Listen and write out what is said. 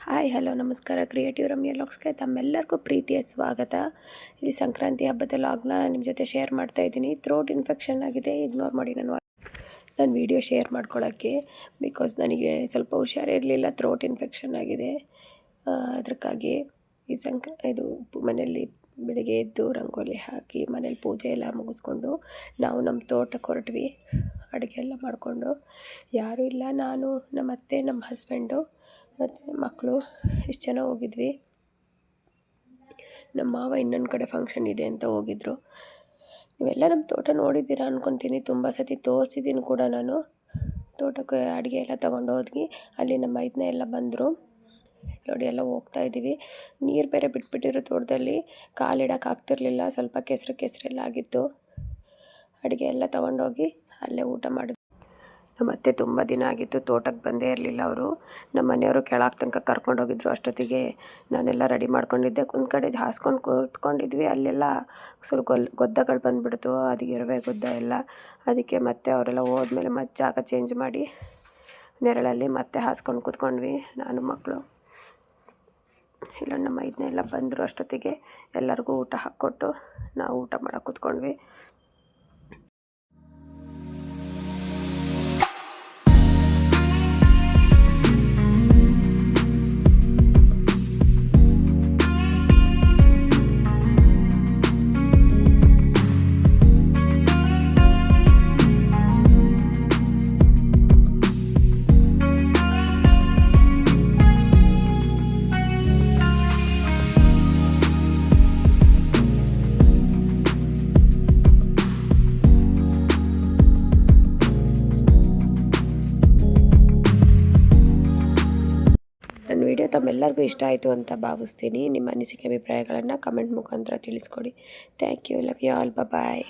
Hi hello ನಮಸ್ಕಾರ. Creative Ramya ಲಾಗ್ಸ್ಗೆ ತಮ್ಮೆಲ್ಲರಿಗೂ ಪ್ರೀತಿಯ ಸ್ವಾಗತ. ಈ ಸಂಕ್ರಾಂತಿ ಹಬ್ಬದ ಲಾಗ್ನ ನಿಮ್ಮ ಜೊತೆ ಶೇರ್ ಮಾಡ್ತಾ ಇದ್ದೀನಿ. ಥ್ರೋಟ್ ಇನ್ಫೆಕ್ಷನ್ ಆಗಿದೆ, ಇಗ್ನೋರ್ ಮಾಡಿ ನಾನು ವಿಡಿಯೋ ಶೇರ್ ಮಾಡ್ಕೊಳ್ಳೋಕ್ಕೆ. ಬಿಕಾಸ್ ನನಗೆ ಸ್ವಲ್ಪ ಹುಷಾರಿರಲಿಲ್ಲ, ಥ್ರೋಟ್ ಇನ್ಫೆಕ್ಷನ್ ಆಗಿದೆ. ಅದಕ್ಕಾಗಿ ಇದು ಮನೆಯಲ್ಲಿ ಬೆಳಗ್ಗೆ ಎದ್ದು ರಂಗೋಲಿ ಹಾಕಿ ಮನೇಲಿ ಪೂಜೆ ಎಲ್ಲ ಮುಗಿಸ್ಕೊಂಡು ನಾವು ನಮ್ಮ ತೋಟಕ್ಕೆ ಹೊರಟ್ವಿ. ಅಡುಗೆ ಎಲ್ಲ ಮಾಡಿಕೊಂಡು, ಯಾರೂ ಇಲ್ಲ, ನಾನು ನಮ್ಮ ಅತ್ತೆ, ನಮ್ಮ ಹಸ್ಬೆಂಡು ಮತ್ತು ಮಕ್ಕಳು ಇಷ್ಟು ಜನ ಹೋಗಿದ್ವಿ. ನಮ್ಮ ಮಾವ ಇನ್ನೊಂದು ಕಡೆ ಫಂಕ್ಷನ್ ಇದೆ ಅಂತ ಹೋಗಿದ್ರು. ನೀವೆಲ್ಲ ನಮ್ಮ ತೋಟ ನೋಡಿದ್ದೀರಾ ಅಂದ್ಕೊತೀನಿ, ತುಂಬ ಸತಿ ತೋರಿಸಿದ್ದೀನಿ ಕೂಡ ನಾನು. ತೋಟಕ್ಕೆ ಅಡುಗೆ ಎಲ್ಲ ತೊಗೊಂಡು ಹೋದ್ವಿ. ಅಲ್ಲಿ ನಮ್ಮ ಮೈದನ ಎಲ್ಲ ಬಂದರು. ನೋಡಿ ಎಲ್ಲ ಹೋಗ್ತಾಯಿದ್ದೀವಿ. ನೀರು ಬೇರೆ ಬಿಟ್ಬಿಟ್ಟಿರೋ ತೋಟದಲ್ಲಿ, ಕಾಲಿಡೋಕೆ ಆಗ್ತಿರ್ಲಿಲ್ಲ, ಸ್ವಲ್ಪ ಕೆಸರೆಲ್ಲ ಆಗಿತ್ತು. ಅಡುಗೆ ಎಲ್ಲ ತೊಗೊಂಡೋಗಿ ಅಲ್ಲೇ ಊಟ ಮಾಡಿದ್ವಿ. ನಮ್ಮ ಅತ್ತೆ ತುಂಬ ದಿನ ಆಗಿತ್ತು, ತೋಟಕ್ಕೆ ಬಂದೇ ಇರಲಿಲ್ಲ ಅವರು. ನಮ್ಮ ಮನೆಯವರು ಕೆಳಗೆ ತನಕ ಕರ್ಕೊಂಡೋಗಿದ್ರು. ಅಷ್ಟೊತ್ತಿಗೆ ನಾನೆಲ್ಲ ರೆಡಿ ಮಾಡ್ಕೊಂಡಿದ್ದೆ. ಒಂದು ಕಡೆ ಹಾಸ್ಕೊಂಡು ಕೂತ್ಕೊಂಡಿದ್ವಿ. ಅಲ್ಲೆಲ್ಲ ಸ್ವಲ್ಪ ಗೊದ್ದಗಳು ಬಂದುಬಿಡ್ತು, ಅದು ಇರುವೆ ಗೊದ್ದ ಎಲ್ಲ. ಅದಕ್ಕೆ ಮತ್ತೆ ಅವರೆಲ್ಲ ಹೋದ್ಮೇಲೆ ಮತ್ತೆ ಜಾಗ ಚೇಂಜ್ ಮಾಡಿ ನೆರಳಲ್ಲಿ ಮತ್ತೆ ಹಾಸ್ಕೊಂಡು ಕೂತ್ಕೊಂಡ್ವಿ, ನಾನು ಮಕ್ಕಳು. ಇಲ್ಲ ನಮ್ಮ ಇದನ್ನೆಲ್ಲ ಬಂದರು. ಅಷ್ಟೊತ್ತಿಗೆ ಎಲ್ಲರಿಗೂ ಊಟ ಹಾಕ್ಕೊಟ್ಟು ನಾವು ಊಟ ಮಾಡೋಕೆ ಕೂತ್ಕೊಂಡ್ವಿ. ನನ್ನ ವಿಡಿಯೋ ತಮ್ಮೆಲ್ಲರಿಗೂ ಇಷ್ಟ ಆಯಿತು ಅಂತ ಭಾವಿಸ್ತೀನಿ. ನಿಮ್ಮ ಅನಿಸಿಕೆ ಅಭಿಪ್ರಾಯಗಳನ್ನು ಕಮೆಂಟ್ ಮುಖಾಂತರ ತಿಳಿಸ್ಕೊಡಿ. Thank you. Love you all. Bye.